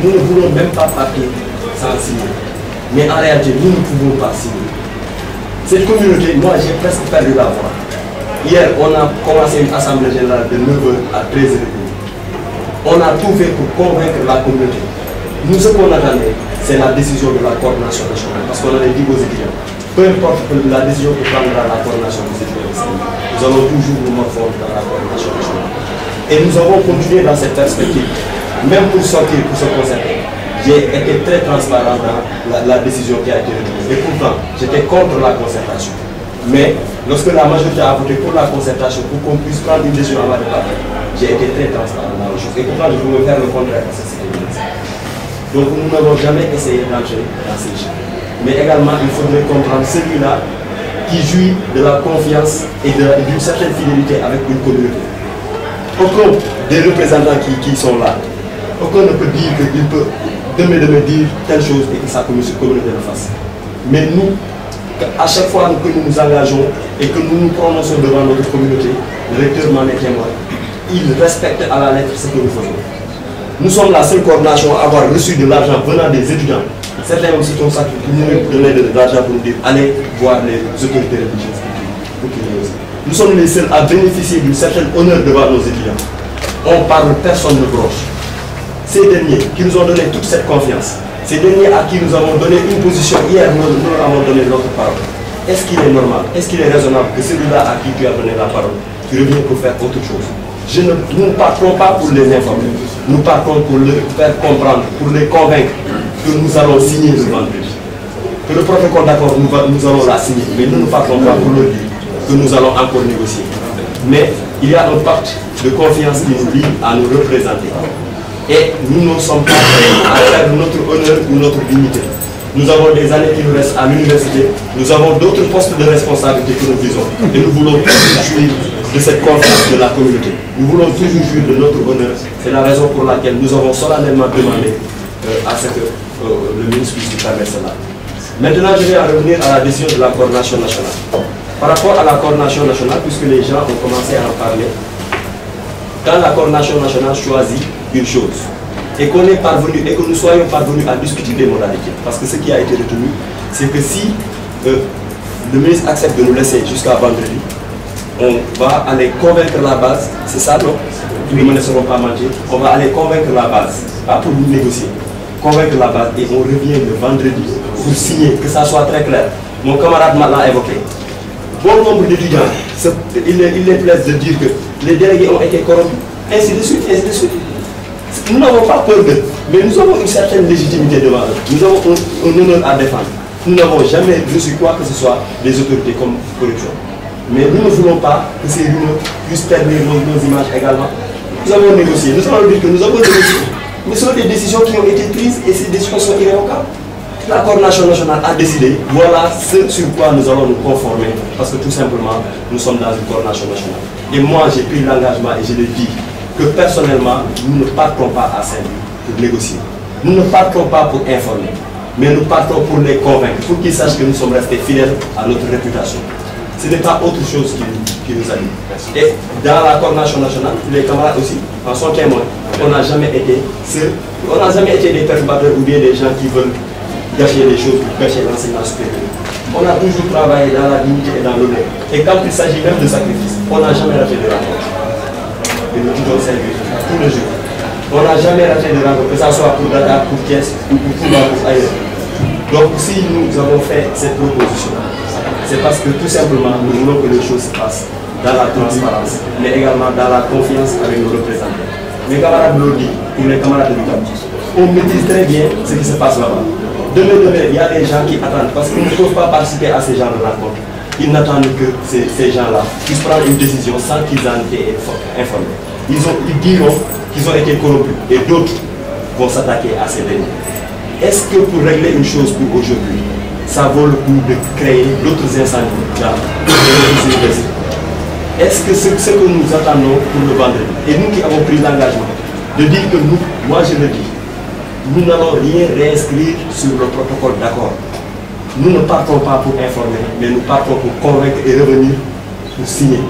nous ne voulons même pas partir sans signer. Mais en réalité, nous ne pouvons pas signer. Cette communauté, moi j'ai presque perdu la voix. Hier, on a commencé une assemblée générale de 9h à 13h. On a tout fait pour convaincre la communauté. Nous, ce qu'on attendait, c'est la décision de la coordination nationale. Parce qu'on avait dit aux étudiants, peu importe la décision que prendra la coordination des étudiants, nous allons toujours nous morfondre dans la coordination nationale. Et nous avons continué dans cette perspective. Même pour sortir, pour se concerter, j'ai été très transparent dans la décision qui a été retenue. Et pourtant, j'étais contre la concertation. Mais lorsque la majorité a voté pour la concertation, pour qu'on puisse prendre une décision à ma départ, j'ai été très transparent dans les choses. Et pourtant, je voulais faire le contraire à cette situation. Donc nous n'avons jamais essayé d'entrer dans ces jeux. Mais également, il faudrait comprendre celui-là qui jouit de la confiance et d'une certaine fidélité avec une communauté. Aucun des représentants qui sont là, aucun ne peut dire qu'il peut demain dire telle chose et que sa communauté le fasse. Mais nous, à chaque fois que nous nous engageons et que nous nous prononçons devant notre communauté, le recteur m'en est témoin, il respecte à la lettre ce que nous faisons. Nous sommes la seule coordination à avoir reçu de l'argent venant des étudiants. Certains aussi sont ça qui nous donnaient de l'argent pour nous dire allez voir les autorités religieuses. Nous sommes les seuls à bénéficier d'une certaine honneur devant nos étudiants. On parle, personne ne broche. Ces derniers qui nous ont donné toute cette confiance, ces derniers à qui nous avons donné une position hier, nous avons donné notre parole. Est-ce qu'il est normal, est-ce qu'il est raisonnable que celui-là à qui tu as donné la parole, tu reviens pour faire autre chose? Nous ne partons pas pour les informer, nous partons pour leur faire comprendre, pour les convaincre que nous allons signer le vendredi. Que le protocole d'accord, nous allons la signer, mais nous ne partons pas pour leur dire que nous allons encore négocier. Mais il y a un pacte de confiance qui nous lie à nous représenter. Et nous ne sommes pas prêts à faire notre honneur ou notre dignité. Nous avons des années qui nous restent à l'université, nous avons d'autres postes de responsabilité que nous visons. Et nous voulons toujours jouir de cette confiance de la communauté. Nous voulons toujours jouir de notre honneur. C'est la raison pour laquelle nous avons solennellement demandé à ce que le ministre puisse nous permettre cela. Maintenant, je vais en revenir à la décision de la coordination nationale. Par rapport à la coordination nationale, puisque les gens ont commencé à en parler, quand la coordination nationale choisit une chose, et qu'on est parvenu, et que nous soyons parvenus à discuter des modalités, parce que ce qui a été retenu, c'est que si le ministre accepte de nous laisser jusqu'à vendredi, on va aller convaincre la base, c'est ça non? Tous les ne seront pas mentir, on va aller convaincre la base, pas pour nous négocier, convaincre la base et on revient le vendredi pour signer, que ça soit très clair. Mon camarade l'a évoqué. Bon nombre d'étudiants, il les plaise de dire que les délégués ont été corrompus, ainsi de suite, ainsi de suite. Nous n'avons pas peur d'eux, mais nous avons une certaine légitimité devant eux. Nous avons un honneur à défendre. Nous n'avons jamais reçu quoi que ce soit des autorités comme corruption. Mais nous ne voulons pas que ces rumeurs puissent ternir nos images également. Nous avons négocié, nous allons dire que nous avons négocié. Mais ce sont des décisions qui ont été prises et ces décisions sont irrévocables. La coordination nationale a décidé, voilà ce sur quoi nous allons nous conformer, parce que tout simplement, nous sommes dans une coordination nationale. Et moi, j'ai pris l'engagement et je le dis, que personnellement, nous ne partons pas à Saint-Louis pour négocier. Nous ne partons pas pour informer, mais nous partons pour les convaincre, pour qu'ils sachent que nous sommes restés fidèles à notre réputation. Ce n'est pas autre chose qui nous a dit. Et dans la coordination nationale, les camarades aussi en sont témoins. On n'a jamais été seuls, on n'a jamais été des perturbateurs ou bien des gens qui veulent gâcher les choses, gâcher l'enseignement supérieur. On a toujours travaillé dans la dignité et dans l'honneur. Et quand il s'agit même de sacrifice, on n'a jamais raté de rencontre. Et nous disons Saint-Louis tous les jours. On n'a jamais raté de rencontre, que ce soit pour Dakar, pour Thiès ou pour Touba, pour ailleurs. Donc si nous avons fait cette proposition, c'est parce que tout simplement nous voulons que les choses se passent dans la transparence, mais également dans la confiance avec nos représentants. Mes camarades l'ont dit, ou les camarades de l'UQAM, on maîtrise très bien ce qui se passe là-bas. Demain, il y a des gens qui attendent, parce qu'ils ne peuvent pas participer à ces genres de rencontres. Ils n'attendent que ces gens-là puissent prendre une décision sans qu'ils en aient été informés. Ils diront qu'ils ont été corrompus et d'autres vont s'attaquer à ces derniers. Est-ce que pour régler une chose pour aujourd'hui, ça vaut le coup de créer d'autres incendies dans les universités? Est-ce que ce que nous attendons pour le vendredi, et nous qui avons pris l'engagement de dire que nous, moi je le dis, nous n'allons rien réinscrire sur le protocole d'accord. Nous ne partons pas pour informer, mais nous partons pour convaincre et revenir pour signer.